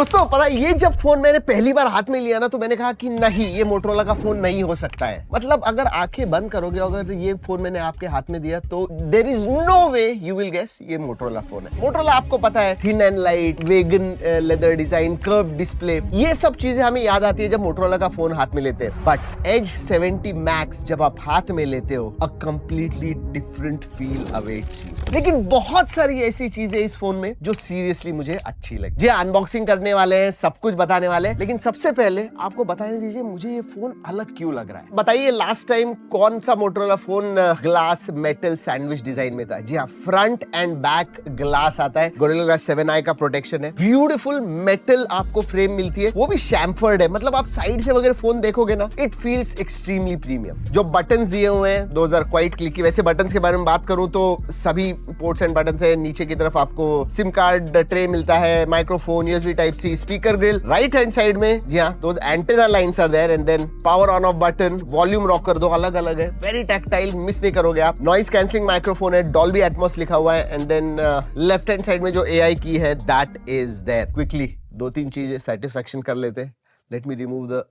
दोस्तों पता है, ये जब फोन मैंने पहली बार हाथ में लिया ना तो मैंने कहा कि नहीं, ये मोटरोला का फोन नहीं हो सकता है। मतलब अगर आंखें बंद करोगे, अगर ये फोन मैंने आपके हाथ में दिया तो there is no way you will guess ये मोटरोला फोन है। मोटरोला आपको पता है, thin and light, vegan leather design, curve display, ये सब चीजें हमें याद आती है जब मोटरोला का फोन हाथ में लेते हैं। बट एज 70 मैक्स जब आप हाथ में लेते हो, a completely different feel awaits you. लेकिन बहुत सारी ऐसी चीजें इस फोन में जो सीरियसली मुझे अच्छी लगी। जी, अनबॉक्सिंग करने वाले हैं, सब कुछ बताने वाले हैं, लेकिन सबसे पहले आपको बताने दीजिए मुझे ये फोन अलग क्यों लग रहा है। बताइए लास्ट टाइम कौन सा Motorola phone glass metal sandwich design में था? जी हाँ, फ्रंट एंड बैक ग्लास आता है, गोरिल्ला ग्लास 7i का प्रोटेक्शन है, ब्यूटीफुल मेटल आपको फ्रेम मिलती है, वो भी शैम्फर्ड है। मतलब आप साइड से वगैरह फोन देखोगे ना, इट फील्स एक्सट्रीमली प्रीमियम। जो बटन्स दिए हुए हैं दोज आर क्वाइट क्लिकी। वैसे बटन्स के बारे में बात करूं तो सभी पोर्ट्स एंड बटन्स है। नीचे की तरफ आपको सिम कार्ड ट्रे मिलता है, microphone, USB type C, speaker grill. Right hand side में जी हाँ, those antenna lines are there and then power on off button, volume rocker, दो अलग अलग है, वेरी टैक्टाइल, मिस नहीं करोगे आप। नॉइज कैंसलिंग माइक्रोफोन है, डॉल्बी एटमॉस लिखा हुआ है and then left hand side में जो एआई की है दैट इज देयर। क्विकली दो तीन चीजें सेटिस्फैक्शन कर लेते हैं। Let me remove the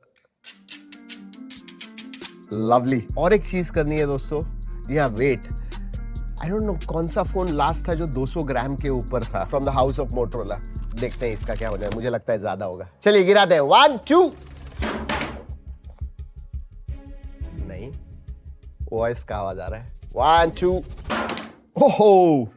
lovely. और एक चीज करनी है दोस्तों, या वेट, आई डोंट नो कौन सा फोन लास्ट था जो 200 ग्राम के ऊपर था from the house of Motorola. देखते हैं इसका क्या होना है, मुझे लगता है ज्यादा होगा। चलिए गिराते हैं, 1 2। नहीं, वॉइस का आवाज आ रहा है, 1 2। ओहो,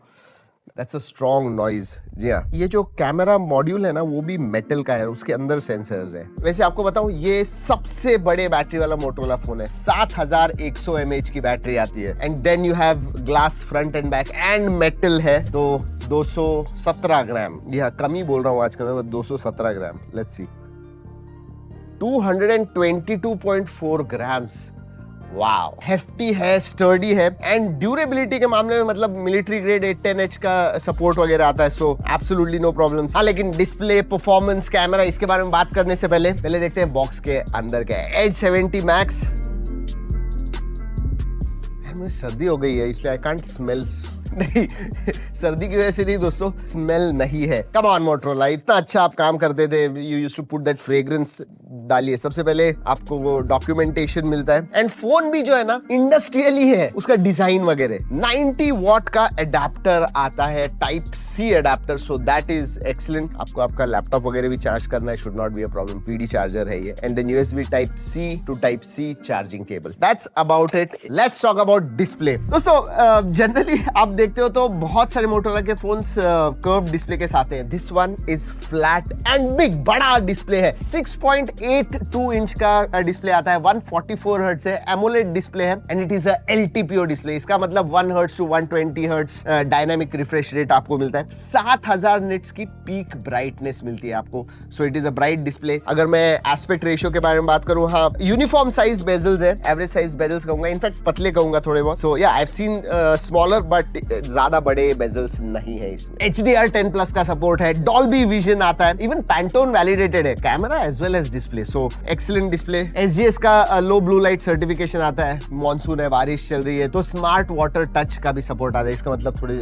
दैट्स अ स्ट्रॉन्ग नॉइज। जी हाँ, ये जो कैमरा मॉड्यूल है ना वो भी मेटल का है, उसके अंदर सेंसर्स हैं। वैसे आपको बताऊं, ये सबसे बड़े बैटरी वाला मोटरोला फोन है। 7100 mAh की बैटरी आती है and then you have glass front and back and metal है, तो 217 ग्राम। जी हाँ, कम ही बोल रहा हूँ आजकल मैं, 217 gram. Let's see, 222.4 grams. Wow, hefty है, स्टर्डी है एंड ड्यूरेबिलिटी के मामले में मतलब मिलिट्री ग्रेड 810H का सपोर्ट वगैरह आता है, सो एब्सोल्युटली नो प्रॉब्लम। हाँ, लेकिन डिस्प्ले, परफॉर्मेंस, कैमरा, इसके बारे में बात करने से पहले देखते हैं बॉक्स के अंदर क्या है। एज 70 मैक्स। मुझे सर्दी हो गई है इसलिए आई कांट स्मेल। नहीं, सर्दी की वजह से नहीं दोस्तों, स्मेल नहीं है। कम ऑन मोटरोला, इतना अच्छा आप काम करते थे, you used to put that fragrance. डालिए, सबसे पहले आपको वो डॉक्यूमेंटेशन मिलता है एंड फोन भी जो है ना इंडस्ट्रियली है, उसका डिजाइन वगैरह। 90 वॉट का एडाप्टर आता है, type C adapter, so that is excellent. आपको आपका लैपटॉप वगैरह भी चार्ज करना है, should not be a problem. PD charger है ये and then USB type C to type C charging cable. That's about it. Let's talk about display. दोस्तों generally आप देखते हो तो बहुत सारे मोटरोला के फोन्स कर्व डिस्प्ले के साथ हैं। This one is flat and big, बड़ा डिस्प्ले है। 6.82 इंच का डिस्प्ले आता है, 144 हर्ट्ज है, एमोलेड डिस्प्ले है and it is a LTPO display. इसका मतलब 1 hertz to 120 hertz dynamic refresh rate आपको मिलता है। 7000 निट्स की पीक ब्राइटनेस मिलती है आपको, so it is a bright display. अगर मैं एस्पेक्ट रेशियो के बारे में बात करूं, हाँ, यूनिफॉर्म साइज बेजल्स है, एवरेज साइज बेजल्स कहूंगा, इनफैक्ट पतले कहूंगा थोड़े बहुत। सो या, I have seen smaller but ज्यादा बड़े बेजल्स नहीं है इसमें। HDR10 प्लस का सपोर्ट है, डॉल्बी विजन आता है, इवन पैंटोन वैलिडेटेड है camera as well as display, so excellent display. SGS का लो ब्लू लाइट सर्टिफिकेशन आता है। मॉनसून है, बारिश चल रही है तो स्मार्ट वाटर टच का भी सपोर्ट आता है। इसका मतलब थोड़े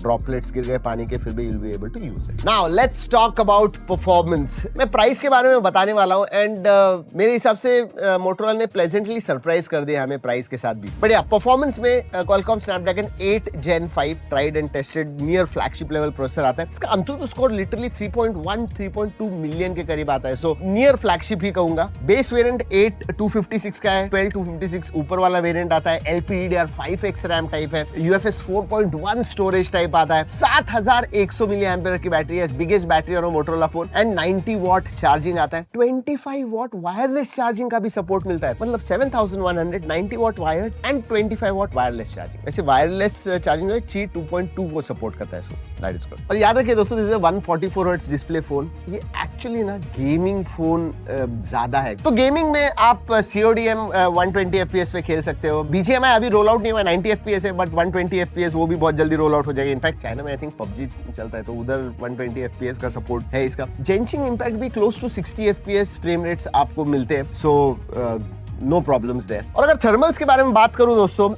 ड्रॉपलेट्स गिर गए पानी के, फिर भी you'll be able to use it. Now let's talk about performance. मैं प्राइस के बारे में बताने वाला हूँ एंड मेरे हिसाब से मोटरोला ने प्लेजेंटली सरप्राइज कर दिया हमें प्राइस के साथ भी। बढ़िया परफॉर्मेंस में Qualcomm Snapdragon 8 Gen 5 tried and tested near flagship level processor आता है। इसका अंतुतु स्कोर लिटरली 3.1 3.2 मिलियन के करीब आता है, सो नियर फ्लैगशिप ही कहूंगा। बेस वेरिएंट 8256 का है, 12256 ऊपर वाला वेरिएंट आता है, LPDDR5X रैम टाइप है, UFS 4.1 स्टोरेज टाइप आता है, 7100 मिली एम्पियर की बैटरी है, biggest battery on Motorola phone and 90 watt charging आता है। 25 वॉट वायरलेस चार्जिंग का भी सपोर्ट मिलता है, मतलब 7100 90 what wired and 25 what wireless charging. वैसे वायरलेस चार्जिंग जो है ची 2.2 को सपोर्ट करता है, सो दैट इज गुड। और याद रखिए दोस्तों, this is 144 hertz display phone. ये एक्चुअली ना गेमिंग फोन ज्यादा है, तो गेमिंग में आप CODM 120 FPS पे खेल सकते हो। BGMI अभी रोल आउट नहीं हुआ, 90 FPS है, बट 120 FPS वो भी बहुत जल्दी रोल आउट हो जाएगा। इनफैक्ट चाइना में आई थिंक PUBG चलता है, तो उधर 120 FPS का सपोर्ट है इसका। जेंशिंग इंपैक्ट भी close to 60 FPS frame rates आपको मिलते हैं, सो नो प्रॉब्लम्स देयर। और अगर थर्मल्स के बारे में बात करूं दोस्तों,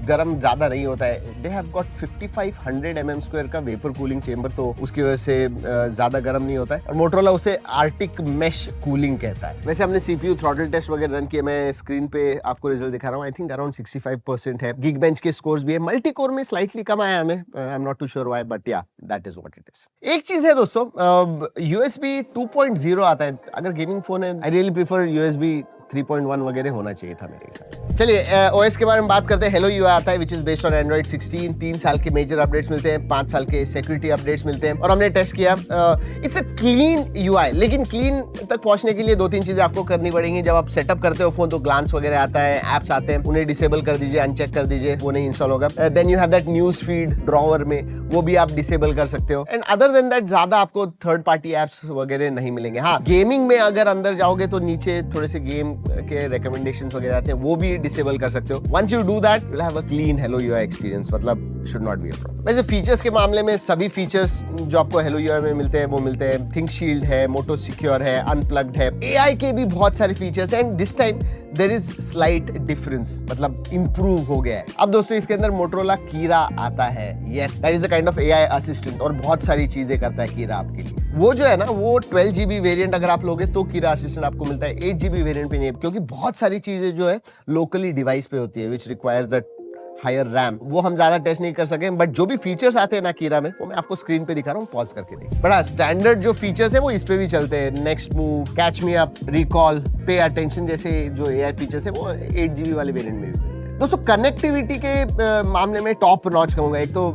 गर्म ज्यादा नहीं होता है। दे हैव गॉट 5500 mm² का वेपर कूलिंग चेंबर, तो उसकी वजह से ज्यादा गर्म नहीं होता है। और मोटरोला उसे आर्टिक मेश कूलिंग कहता है। वैसे हमने CPU थ्रॉटल टेस्ट वगैरह रन किए, मैं स्क्रीन पे आपको रिजल्ट दिखा रहा हूँ। आई थिंक अराउंड 65% है। गीक बेंच के स्कोर्स भी है। मल्टी कोर में स्लाइटली कम आया हमें, I am not too sure why, but yeah that is what it is. एक चीज है दोस्तों, USB 2.0 आता है। अगर गेमिंग फोन है, आई रियली प्रीफर USB 3.1 वगैरह होना चाहिए था मेरे हिसाब से। चलिए OS के बारे में बात करते हैं। हेलो UI आता है which is based on Android 16। 3 साल के मेजर अपडेट्स मिलते हैं, 5 साल के सिक्योरिटी अपडेट्स मिलते हैं। और हमने टेस्ट किया, इट्स अ क्लीन UI, लेकिन क्लीन तक पहुंचने के लिए 2-3 चीजें आपको करनी पड़ेंगी। जब आप सेटअप करते हो फोन तो ग्लांस वगैरह आता है, एप्स आते हैं, उन्हें डिसेबल कर दीजिए, अनचेक कर दीजिए, वो नहीं इंस्टॉल होगा। Then you have that news feed drawer में, वो भी आप डिसेबल कर सकते हो। एंड अदर देन दैट ज्यादा आपको थर्ड पार्टी एप्स वगैरह नहीं मिलेंगे। हाँ, गेमिंग में अगर अंदर जाओगे तो नीचे थोड़े से गेम के रिकमेंडेशंस वगैरह आते हैं, वो भी डिसेबल कर सकते हो। Once you do that, you will have a clean Hello UI experience, मतलब should not be a problem. वैसे फीचर्स के मामले में सभी फीचर्स जो आपको हेलो UI में मिलते हैं वो मिलते हैं। थिंक शील्ड है, मोटो सिक्योर है, अनप्लग्ड है, AI के भी बहुत सारे फीचर्स हैं। And this time there is slight difference, मतलब इंप्रूव हो गया है। अब दोस्तों इसके अंदर मोटरोला कीरा आता है। Yes, that is the kind of AI assistant, और बहुत सारी चीजें करता है कीरा आपके लिए। वो जो है ना, वो 12 GB वेरिएंट अगर आप लोगे तो कीरा असिस्टेंट आपको मिलता है। 8 GB वेरिएंट पे नहीं, क्योंकि बहुत सारी चीजें जो है लोकली डिवाइस पे होती है which requires that higher RAM. वो हम ज्यादा टेस्ट नहीं कर सके, बट जो भी फीचर्स आते हैं ना कीरा में, वो मैं आपको स्क्रीन पे दिखा रहा हूँ, पॉज करके देखिए। बड़ा स्टैंडर्ड जो फीचर्स है वो इस पे भी चलते हैं। Next move, catch me up, recall, pay attention जैसे जो AI फीचर्स है वो 8 GB वाले वेरिएंट में भी। दोस्तों कनेक्टिविटी के मामले में टॉप नॉच कहूंगा। एक तो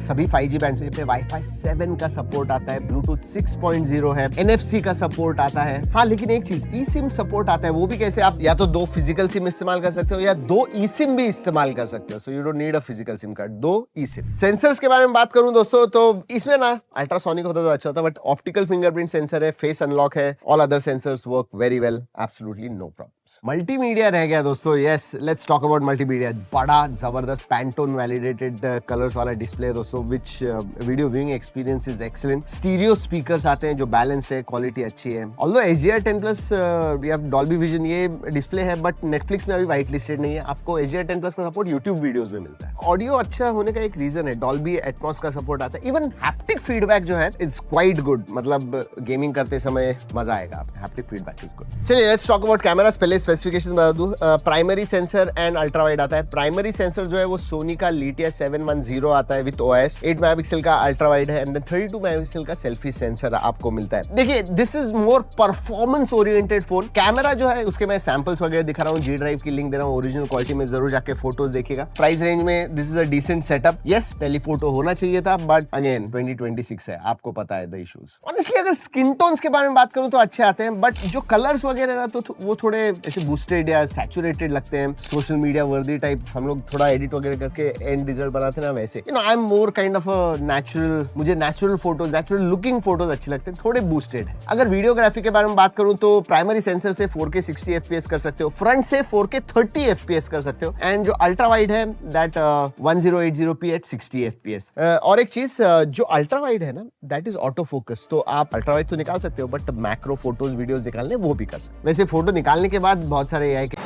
सभी 5G बैंड पे वाईफाई 7 का सपोर्ट आता है, ब्लूटूथ 6.0 है, NFC का सपोर्ट आता है। हाँ, लेकिन एक चीज, eSIM सपोर्ट आता है। वो भी कैसे, आप या तो 2 फिजिकल सिम इस्तेमाल कर सकते हो या 2 eSIM भी इस्तेमाल कर सकते हो। So you don't need a physical SIM card, 2 eSIM। Sensors के बारे में बात करूं दोस्तों, तो इसमें ना अल्ट्रासोनिक होता तो अच्छा होता, बट ऑप्टिकल फिंगरप्रिंट सेंसर है, फेस अनलॉक है, all other sensors work very well, absolutely no problem. Multimedia रह गया दोस्तों। Yes, let's talk about multimedia. बड़ा जबरदस्त पैंटोन वैलिडेटेड कलर्स वाला डिस्प्ले है दोस्तों, which video viewing experience is excellent. Stereo speakers आते हैं जो बैलेंस्ड है, क्वालिटी अच्छी है। Although HDR 10+ we have Dolby Vision ये डिस्प्ले है, बट नेटफ्लिक्स में अभी व्हाइट लिस्टेड नहीं है। आपको HDR 10+ का सपोर्ट यूट्यूब वीडियोस में मिलता है। ऑडियो अच्छा होने का एक रीजन है, डॉल्बी एटमॉस का सपोर्ट आता है। इवन हैप्टिक फीडबैक जो है इज क्वाइट गुड, मतलब गेमिंग करते समय मजा आएगा। Haptic feedback is good. चलिए लेट्स टॉक अबाउट कैमरास। पहले स्पेसिफिकेशंस बता दूं। Primary sensor and ultra wide आता है। प्राइमरी सेंसर जो है वो सोनी का लिटिया 710 आता है विद OS। 8 मेगापिक्सल का अल्ट्रा वाइड है, एंड देन 32 मेगापिक्सल का सेल्फी सेंसर आपको मिलता है। देखिए, this is more performance oriented phone. Camera जो है उसके मैं सैंपल्स वगैरह दिखा रहा हूँ, G ड्राइव की लिंक दे रहा हूँ, ओरिजिनल क्वालिटी में जरूर जाके फोटोज देखिएगा। प्राइस रेंज में this is a decent setup. Yes, telephoto होना चाहिए था, बट अगेन 2026 है, आपको पता है द इश्यूज। ऑनेस्टली अगर स्किन टोन्स के बारे में बात करूं तो अच्छे आते हैं, बट जो कलर्स वगैरह ना तो वो थोड़े ऐसे बूस्टेड या सैचुरेटेड लगते हैं, सोशल मीडिया वर्दी टाइप। हम लोग थोड़ा एडिट वगैरह करके एंड रिजल्ट बनाते हैं ना, वैसे I am more kind of a natural. मुझे natural photos, natural looking photos अच्छे लगते हैं, थोड़े बूस्टेड है। अगर वीडियोग्राफी के बारे में बात करूं तो प्राइमरी सेंसर से 4K 60 FPS कर सकते हो, फ्रंट से 4K 30 FPS कर सकते हो, एंड जो अल्ट्रा वाइड है दैट 1080p एट 60 FPS। और एक चीज, जो अल्ट्रा वाइड है ना दैट इज ऑटो फोकस, तो आप अल्ट्रा वाइड तो निकाल सकते हो, बट मैक्रो फोटोज वीडियोस निकालने वो भी कर सकते हो। वैसे फोटो निकालने के बाद बहुत सारे AI के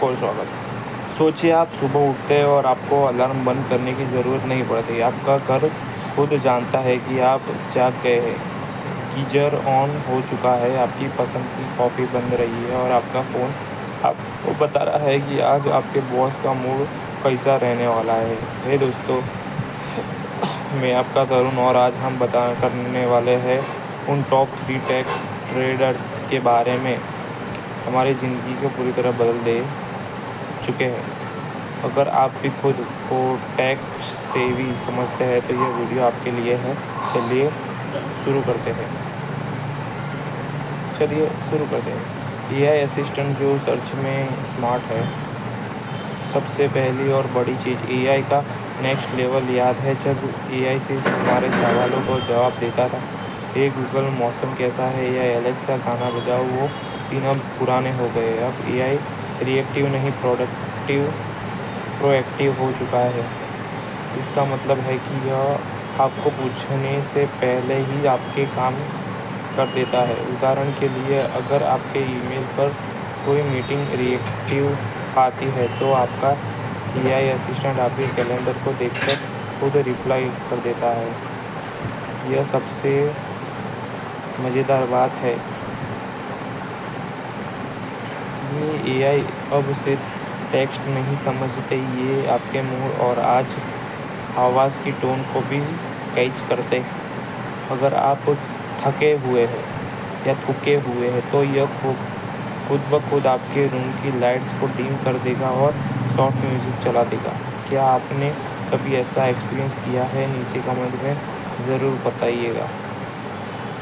कॉल स्वागत। सोचिए आप सुबह उठते हैं और आपको अलार्म बंद करने की ज़रूरत नहीं पड़ती। आपका घर खुद जानता है कि आप जाग गए हैं, गीजर ऑन हो चुका है, आपकी पसंद की कॉफ़ी बन रही है और आपका फ़ोन आपको बता रहा है कि आज आपके बॉस का मूड कैसा रहने वाला है। हे दोस्तों, मैं आपका तरुण और आज हम करने वाले हैं उन टॉप 3 टेक ट्रेडर्स के बारे में हमारी ज़िंदगी को पूरी तरह बदल दे चुके हैं। अगर आप भी खुद को टेक सेवी समझते हैं तो यह वीडियो आपके लिए है। चलिए शुरू करते हैं। AI असिस्टेंट जो सर्च में स्मार्ट है। सबसे पहली और बड़ी चीज़, AI का नेक्स्ट लेवल याद है जब AI से हमारे सवालों को जवाब देता था। हे गूगल मौसम कैसा है या एलेक्सा गाना बजाओ, वो तीनों पुराने हो गए। अब AI रिएक्टिव नहीं प्रोएक्टिव हो चुका है। इसका मतलब है कि यह आपको पूछने से पहले ही आपके काम कर देता है। उदाहरण के लिए, अगर आपके ईमेल पर कोई मीटिंग रिएक्टिव आती है तो आपका एआई असिस्टेंट आपके कैलेंडर को देखकर खुद रिप्लाई कर देता है। यह सबसे मज़ेदार बात है, ये एआई अब सिर्फ टेक्स्ट नहीं समझते, ये आपके मूड और आवाज़ की टोन को भी कैच करते हैं। अगर आप थके हुए हैं या थके हुए हैं तो यह खुद ब खुद आपके रूम की लाइट्स को डिम कर देगा और सॉफ्ट म्यूज़िक चला देगा। क्या आपने कभी ऐसा एक्सपीरियंस किया है? नीचे कमेंट में ज़रूर बताइएगा।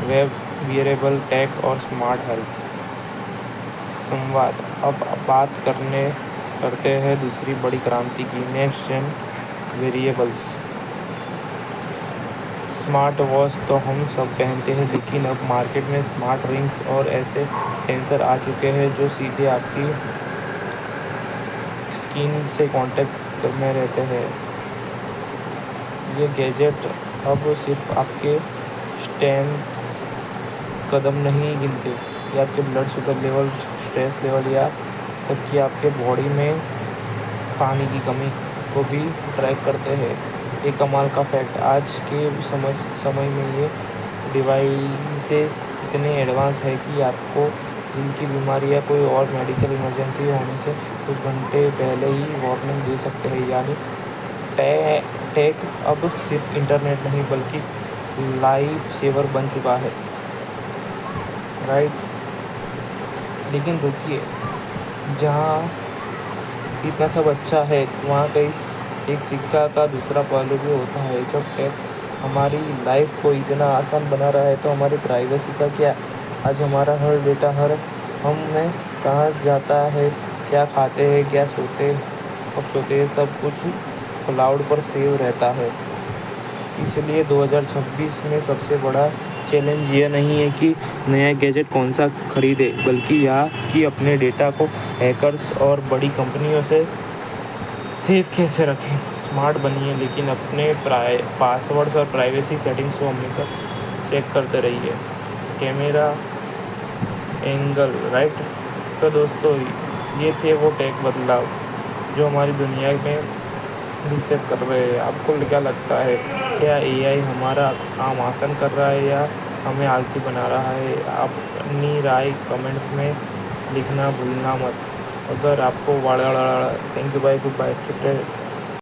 वेब, वियरेबल टेक और स्मार्ट हेल्थ संवाद। अब बात करते हैं दूसरी बड़ी क्रांति की, next gen variables. Smart watch तो हम सब पहनते हैं, लेकिन अब मार्केट में स्मार्ट रिंग्स और ऐसे सेंसर आ चुके हैं जो सीधे आपकी स्किन से कांटेक्ट में रहते हैं। ये गैजेट अब सिर्फ आपके स्टेप्स, कदम नहीं गिनते, या आपके blood sugar level, stress level या तक कि आपके बॉडी में पानी की कमी को भी ट्रैक करते हैं। एक कमाल का फैक्ट, आज के समय में ये डिवाइसेस इतने एडवांस है कि आपको दिल की बीमारी या कोई और मेडिकल इमरजेंसी होने से कुछ घंटे पहले ही वार्निंग दे सकते हैं। यानी टेक अब सिर्फ इंटरनेट नहीं बल्कि लाइफ सेवर बन चुका है, राइट। लेकिन रुकिए, जहाँ इतना सब अच्छा है वहाँ कई एक सिक्का का दूसरा पहलू भी होता है। जब टेक हमारी लाइफ को इतना आसान बना रहा है तो हमारी प्राइवेसी का क्या? आज हमारा हर डेटा हम में कहाँ जाता है, क्या खाते हैं, क्या कब सोते हैं, सब कुछ क्लाउड पर सेव रहता है। इसलिए 2026 में सबसे बड़ा चैलेंज यह नहीं है कि नया गैजेट कौन सा खरीदे, बल्कि यह कि अपने डेटा को हैकर्स और बड़ी कंपनियों से सेफ कैसे रखें। स्मार्ट बनिए, लेकिन अपने पासवर्ड्स और प्राइवेसी सेटिंग्स को हमेशा चेक करते रहिए। Camera angle, right. तो दोस्तों, ये थे वो टेक बदलाव जो हमारी दुनिया में रीसेट कर रहे हैं। आपको क्या लगता है, क्या एआई हमारा काम आसान कर रहा है या हमें आलसी बना रहा है? आप अपनी राय कमेंट्स में लिखना भूलना मत। अगर आपको thank you, bye, good bye.